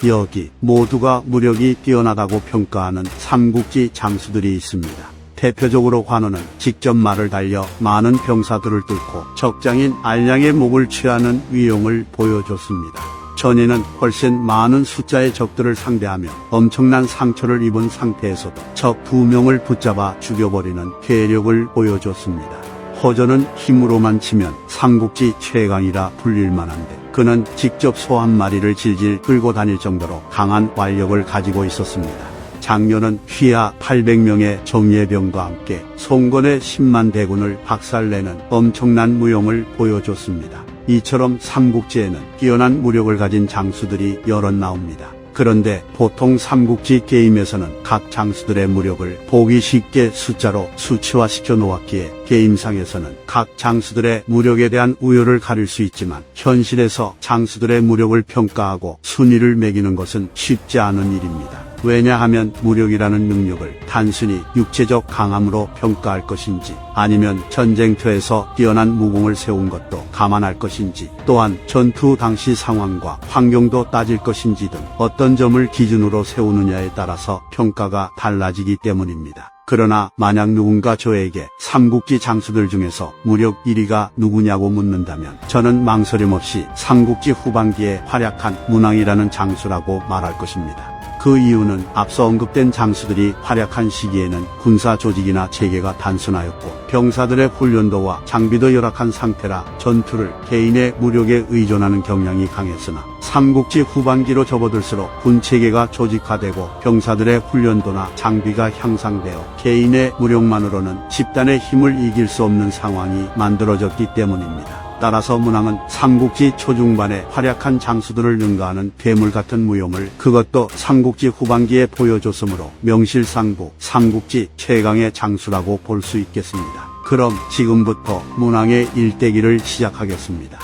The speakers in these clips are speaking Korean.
여기 모두가 무력이 뛰어나다고 평가하는 삼국지 장수들이 있습니다. 대표적으로 관우는 직접 말을 달려 많은 병사들을 뚫고 적장인 알량의 목을 취하는 위용을 보여줬습니다. 전에는 훨씬 많은 숫자의 적들을 상대하며 엄청난 상처를 입은 상태에서도 적 2명을 붙잡아 죽여버리는 괴력을 보여줬습니다. 허전은 힘으로만 치면 삼국지 최강이라 불릴 만한데 그는 직접 소 한 마리를 질질 끌고 다닐 정도로 강한 완력을 가지고 있었습니다. 장려는 휘하 800명의 정예병과 함께 송건의 10만 대군을 박살내는 엄청난 무용을 보여줬습니다. 이처럼 삼국지에는 뛰어난 무력을 가진 장수들이 여럿 나옵니다. 그런데 보통 삼국지 게임에서는 각 장수들의 무력을 보기 쉽게 숫자로 수치화시켜 놓았기에 게임상에서는 각 장수들의 무력에 대한 우열을 가릴 수 있지만 현실에서 장수들의 무력을 평가하고 순위를 매기는 것은 쉽지 않은 일입니다. 왜냐하면 무력이라는 능력을 단순히 육체적 강함으로 평가할 것인지 아니면 전쟁터에서 뛰어난 무공을 세운 것도 감안할 것인지 또한 전투 당시 상황과 환경도 따질 것인지 등 어떤 점을 기준으로 세우느냐에 따라서 평가가 달라지기 때문입니다. 그러나 만약 누군가 저에게 삼국지 장수들 중에서 무력 1위가 누구냐고 묻는다면 저는 망설임 없이 삼국지 후반기에 활약한 문왕이라는 장수라고 말할 것입니다. 그 이유는 앞서 언급된 장수들이 활약한 시기에는 군사 조직이나 체계가 단순하였고 병사들의 훈련도와 장비도 열악한 상태라 전투를 개인의 무력에 의존하는 경향이 강했으나 삼국지 후반기로 접어들수록 군체계가 조직화되고 병사들의 훈련도나 장비가 향상되어 개인의 무력만으로는 집단의 힘을 이길 수 없는 상황이 만들어졌기 때문입니다. 따라서 문왕은 삼국지 초중반에 활약한 장수들을 능가하는 괴물 같은 무용을 그것도 삼국지 후반기에 보여줬으므로 명실상부 삼국지 최강의 장수라고 볼 수 있겠습니다. 그럼 지금부터 문왕의 일대기를 시작하겠습니다.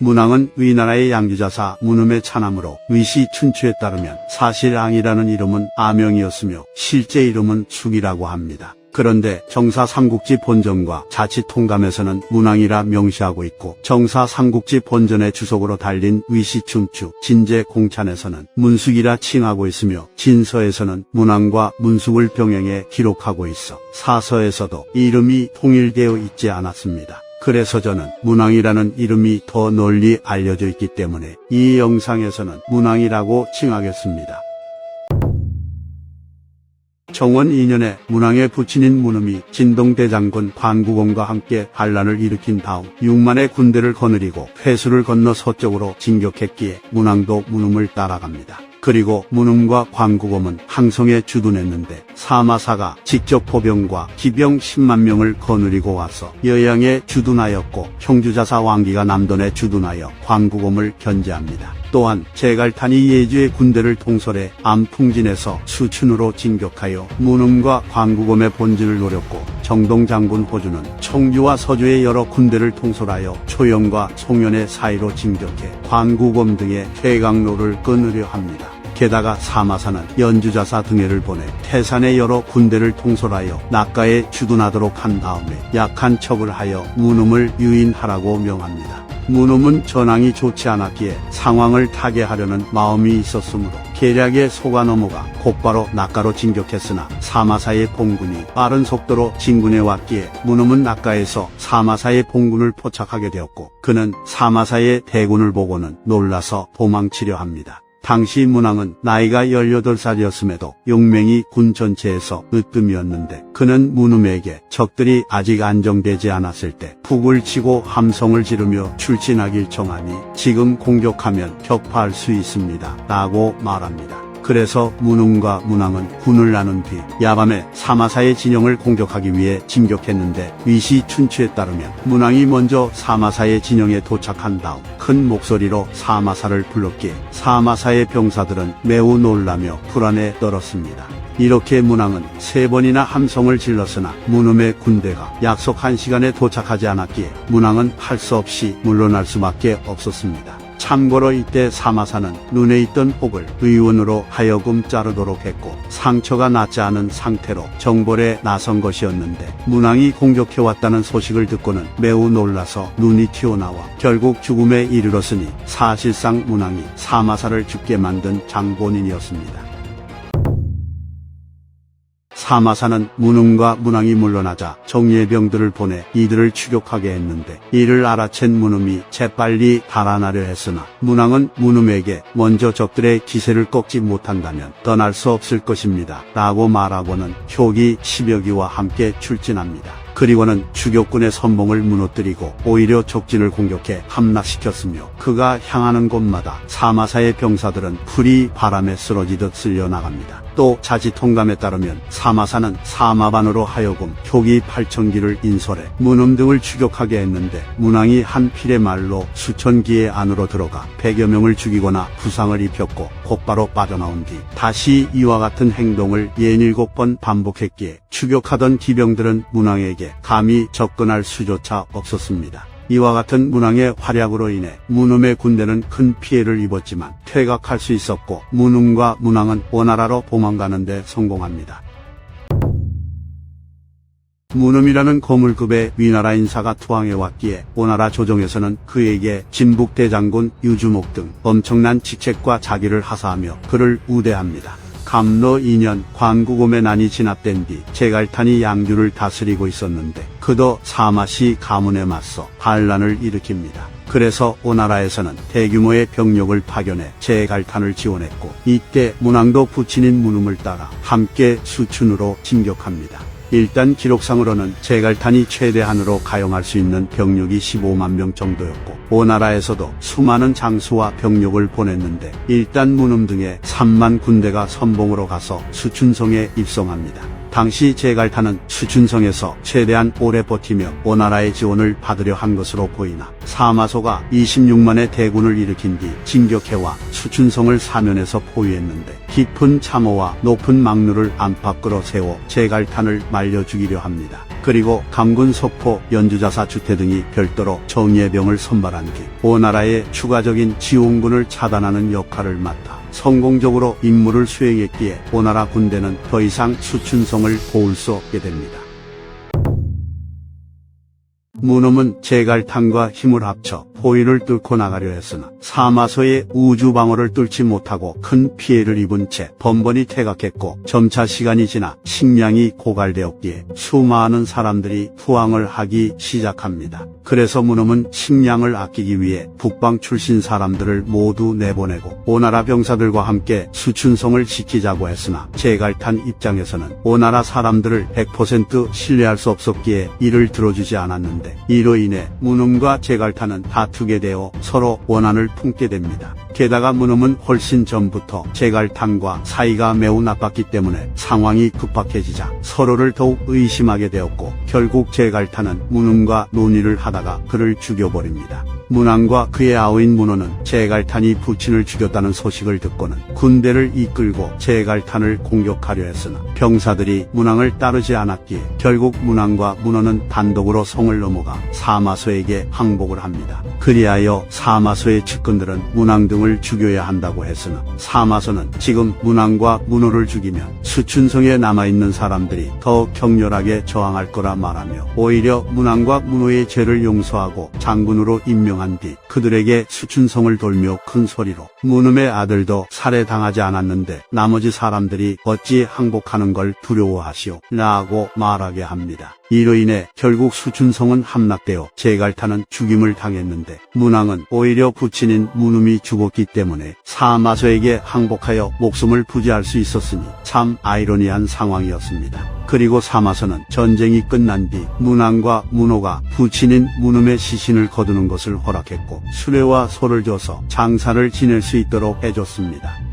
문왕은 위나라의 양주자사 문음의 차남으로 위시 춘추에 따르면 사실 앙이라는 이름은 아명이었으며 실제 이름은 숙이라고 합니다. 그런데 정사 삼국지 본전과 자치 통감에서는 문왕이라 명시하고 있고 정사 삼국지 본전의 주석으로 달린 위시 춘추 진제 공찬에서는 문숙이라 칭하고 있으며 진서에서는 문왕과 문숙을 병행해 기록하고 있어 사서에서도 이름이 통일되어 있지 않았습니다. 그래서 저는 문왕이라는 이름이 더 널리 알려져 있기 때문에 이 영상에서는 문왕이라고 칭하겠습니다. 정원 2년에 문왕의 부친인 문음이 진동대장군 관구공과 함께 반란을 일으킨 다음 6만의 군대를 거느리고 회수를 건너 서쪽으로 진격했기에 문왕도 문음을 따라갑니다. 그리고 문음과 관구검은 항성에 주둔했는데 사마사가 직접 포병과 기병 10만 명을 거느리고 와서 여양에 주둔하였고 형주자사 왕기가 남don에 주둔하여 관구검을 견제합니다. 또한 제갈탄이 예주의 군대를 통솔해 암풍진에서 수춘으로 진격하여 문음과 관구검의 본진을 노렸고 정동장군 호주는 청주와 서주의 여러 군대를 통솔하여 초영과 송현의 사이로 진격해 관구검 등의 퇴강로를 끊으려 합니다. 게다가 사마사는 연주자사 등해를 보내 태산의 여러 군대를 통솔하여 낙가에 주둔하도록 한 다음에 약한 척을 하여 문음을 유인하라고 명합니다. 문음은 전황이 좋지 않았기에 상황을 타개하려는 마음이 있었으므로 계략에 속아 넘어가 곧바로 낙가로 진격했으나 사마사의 봉군이 빠른 속도로 진군해 왔기에 문음은 낙가에서 사마사의 봉군을 포착하게 되었고 그는 사마사의 대군을 보고는 놀라서 도망치려 합니다. 당시 문왕은 나이가 18살이었음에도 용맹이 군 전체에서 으뜸이었는데 그는 문음에게 적들이 아직 안정되지 않았을 때 북을 치고 함성을 지르며 출진하길 정하니 지금 공격하면 격파할 수 있습니다 라고 말합니다. 그래서 문음과 문왕은 군을 나눈 뒤 야밤에 사마사의 진영을 공격하기 위해 진격했는데 위시 춘추에 따르면 문왕이 먼저 사마사의 진영에 도착한 다음 큰 목소리로 사마사를 불렀기에 사마사의 병사들은 매우 놀라며 불안에 떨었습니다. 이렇게 문왕은 3번이나 함성을 질렀으나 문음의 군대가 약속한 시간에 도착하지 않았기에 문왕은 할 수 없이 물러날 수밖에 없었습니다. 참고로 이때 사마사는 눈에 있던 혹을 의원으로 하여금 자르도록 했고 상처가 낫지 않은 상태로 정벌에 나선 것이었는데 문왕이 공격해왔다는 소식을 듣고는 매우 놀라서 눈이 튀어나와 결국 죽음에 이르렀으니 사실상 문왕이 사마사를 죽게 만든 장본인이었습니다. 사마사는 문음과 문왕이 물러나자 정예병들을 보내 이들을 추격하게 했는데 이를 알아챈 문음이 재빨리 달아나려 했으나 문왕은 문음에게 먼저 적들의 기세를 꺾지 못한다면 떠날 수 없을 것입니다 라고 말하고는 효기 10여기와 함께 출진합니다. 그리고는 추격군의 선봉을 무너뜨리고 오히려 적진을 공격해 함락시켰으며 그가 향하는 곳마다 사마사의 병사들은 풀이 바람에 쓰러지듯 쓸려나갑니다. 또 자지통감에 따르면 사마사는 사마반으로 하여금 효기 8,000기를 인솔해 문음 등을 추격하게 했는데 문왕이 한 필의 말로 수천 기의 안으로 들어가 100여 명을 죽이거나 부상을 입혔고 곧바로 빠져나온 뒤 다시 이와 같은 행동을 67번 반복했기에 추격하던 기병들은 문왕에게 감히 접근할 수조차 없었습니다. 이와 같은 문왕의 활약으로 인해 문음의 군대는 큰 피해를 입었지만 퇴각할 수 있었고 문음과 문왕은 오나라로 도망가는 데 성공합니다. 문음이라는 거물급의 위나라 인사가 투항해왔기에 오나라 조정에서는 그에게 진북대장군 유주목 등 엄청난 직책과 자기를 하사하며 그를 우대합니다. 감로 2년 광구곰의 난이 진압된 뒤 제갈탄이 양주를 다스리고 있었는데 그도 사마시 가문에 맞서 반란을 일으킵니다. 그래서 오나라에서는 대규모의 병력을 파견해 제갈탄을 지원했고 이때 문왕도 부친인 문음을 따라 함께 수춘으로 진격합니다. 일단 기록상으로는 제갈탄이 최대한으로 가용할 수 있는 병력이 15만 명 정도였고 오나라에서도 수많은 장수와 병력을 보냈는데 일단 문음 등의 3만 군대가 선봉으로 가서 수춘성에 입성합니다. 당시 제갈탄은 수춘성에서 최대한 오래 버티며 오나라의 지원을 받으려 한 것으로 보이나 사마소가 26만의 대군을 일으킨 뒤 진격해와 수춘성을 사면에서 포위했는데 깊은 참호와 높은 막루를 안팎으로 세워 제갈탄을 말려 죽이려 합니다. 그리고 감군 석포, 연주자사 주태 등이 별도로 정예병을 선발한 뒤 오나라의 추가적인 지원군을 차단하는 역할을 맡아 성공적으로 임무를 수행했기에 오나라 군대는 더 이상 수춘성을 도울 수 없게 됩니다. 문음은 제갈탄과 힘을 합쳐 포위를 뚫고 나가려 했으나 사마소의 우주방어를 뚫지 못하고 큰 피해를 입은 채 번번이 퇴각했고 점차 시간이 지나 식량이 고갈되었기에 수많은 사람들이 투항을 하기 시작합니다. 그래서 문음은 식량을 아끼기 위해 북방 출신 사람들을 모두 내보내고 오나라 병사들과 함께 수춘성을 지키자고 했으나 제갈탄 입장에서는 오나라 사람들을 100% 신뢰할 수 없었기에 이를 들어주지 않았는데 이로 인해 문음과 제갈탄은 다투게 되어 서로 원한을 품게 됩니다. 게다가 문음은 훨씬 전부터 제갈탄과 사이가 매우 나빴기 때문에 상황이 급박해지자 서로를 더욱 의심하게 되었고 결국 제갈탄은 문음과 논의를 하다가 그를 죽여버립니다. 문왕과 그의 아우인 문호는 제갈탄이 부친을 죽였다는 소식을 듣고는 군대를 이끌고 제갈탄을 공격하려 했으나 병사들이 문왕을 따르지 않았기에 결국 문왕과 문호는 단독으로 성을 넘어가 사마소에게 항복을 합니다. 그리하여 사마소의 측근들은 문왕 등을 죽여야 한다고 했으나 사마소는 지금 문왕과 문호를 죽이면 수춘성에 남아있는 사람들이 더 격렬하게 저항할 거라 말하며 오히려 문왕과 문호의 죄를 용서하고 장군으로 임명한 뒤 그들에게 수춘성을 돌며 큰 소리로 문음의 아들도 살해당하지 않았는데 나머지 사람들이 어찌 항복하는 걸 두려워하시오 라고 말하게 합니다. 이로 인해 결국 수춘성은 함락되어 제갈탄은 죽임을 당했는데 문왕은 오히려 부친인 문음이 죽었기 때문에 사마소에게 항복하여 목숨을 부지할 수 있었으니 참 아이러니한 상황이었습니다. 그리고 사마소는 전쟁이 끝난 뒤 문왕과 문호가 부친인 문음의 시신을 거두는 것을 허락했고 수레와 소를 줘서 장사를 지낼 수 있도록 해줬습니다.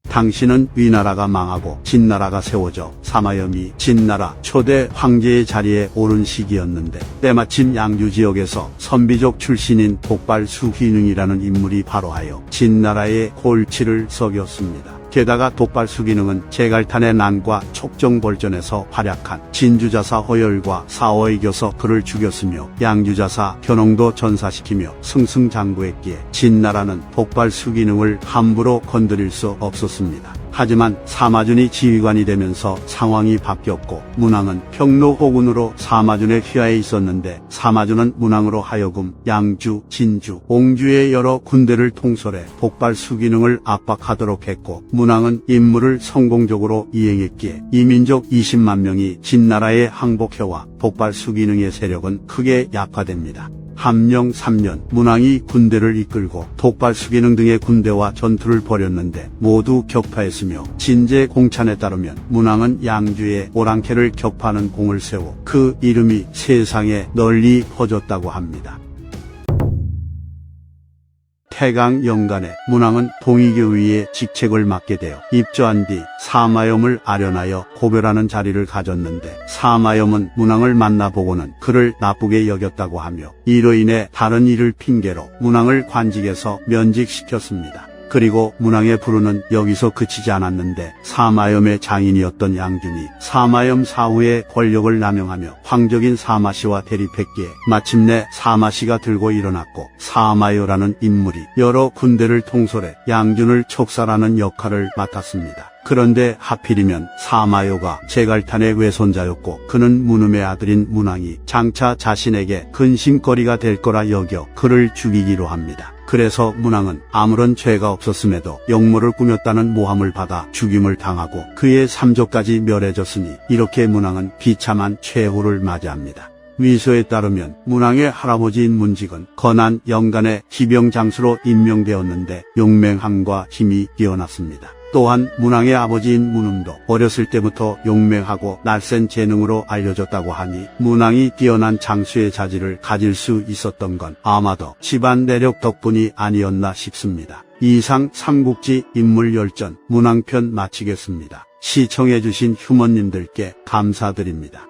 당시는 위나라가 망하고 진나라가 세워져 사마염이 진나라 초대 황제의 자리에 오른 시기였는데 때마침 양주 지역에서 선비족 출신인 독발 수휘능이라는 인물이 바로하여 진나라의 골치를 썩였습니다. 게다가 독발수 기능은 제갈탄의 난과 촉정벌전에서 활약한 진주자사 허열과 사어에 이겨서 그를 죽였으며 양주자사 견홍도 전사시키며 승승장구했기에 진나라는 독발수 기능을 함부로 건드릴 수 없었습니다. 하지만 사마준이 지휘관이 되면서 상황이 바뀌었고 문왕은 평로호군으로 사마준의 휘하에 있었는데 사마준은 문왕으로 하여금 양주, 진주, 옹주의 여러 군대를 통솔해 독발수 기능을 압박하도록 했고 문왕은 임무를 성공적으로 이행했기에 이민족 20만 명이 진나라에 항복해와 독발수 기능의 세력은 크게 약화됩니다. 함령 3년 문왕이 군대를 이끌고 독발수 기능 등의 군대와 전투를 벌였는데 모두 격파했으며 진제 공찬에 따르면 문왕은 양주에 오랑캐를 격파하는 공을 세워 그 이름이 세상에 널리 퍼졌다고 합니다. 태강 연간에 문왕은 동의교위의 직책을 맡게 되어 입조한 뒤 사마염을 아련하여 고별하는 자리를 가졌는데 사마염은 문왕을 만나보고는 그를 나쁘게 여겼다고 하며 이로 인해 다른 일을 핑계로 문왕을 관직에서 면직시켰습니다. 그리고 문왕의 불운은 여기서 그치지 않았는데 사마염의 장인이었던 양준이 사마염 사후에 권력을 남용하며 황적인 사마씨와 대립했기에 마침내 사마씨가 들고 일어났고 사마요라는 인물이 여러 군대를 통솔해 양준을 촉살하는 역할을 맡았습니다. 그런데 하필이면 사마요가 제갈탄의 외손자였고 그는 문음의 아들인 문왕이 장차 자신에게 근심거리가 될 거라 여겨 그를 죽이기로 합니다. 그래서 문왕은 아무런 죄가 없었음에도 역모를 꾸몄다는 모함을 받아 죽임을 당하고 그의 삼조까지 멸해졌으니 이렇게 문왕은 비참한 최후를 맞이합니다. 위서에 따르면 문왕의 할아버지인 문직은 건안 연간의 기병장수로 임명되었는데 용맹함과 힘이 뛰어났습니다. 또한 문왕의 아버지인 문음도 어렸을 때부터 용맹하고 날쌘 재능으로 알려졌다고 하니 문왕이 뛰어난 장수의 자질을 가질 수 있었던 건 아마도 집안 내력 덕분이 아니었나 싶습니다. 이상 삼국지 인물열전 문왕편 마치겠습니다. 시청해주신 휴머님들께 감사드립니다.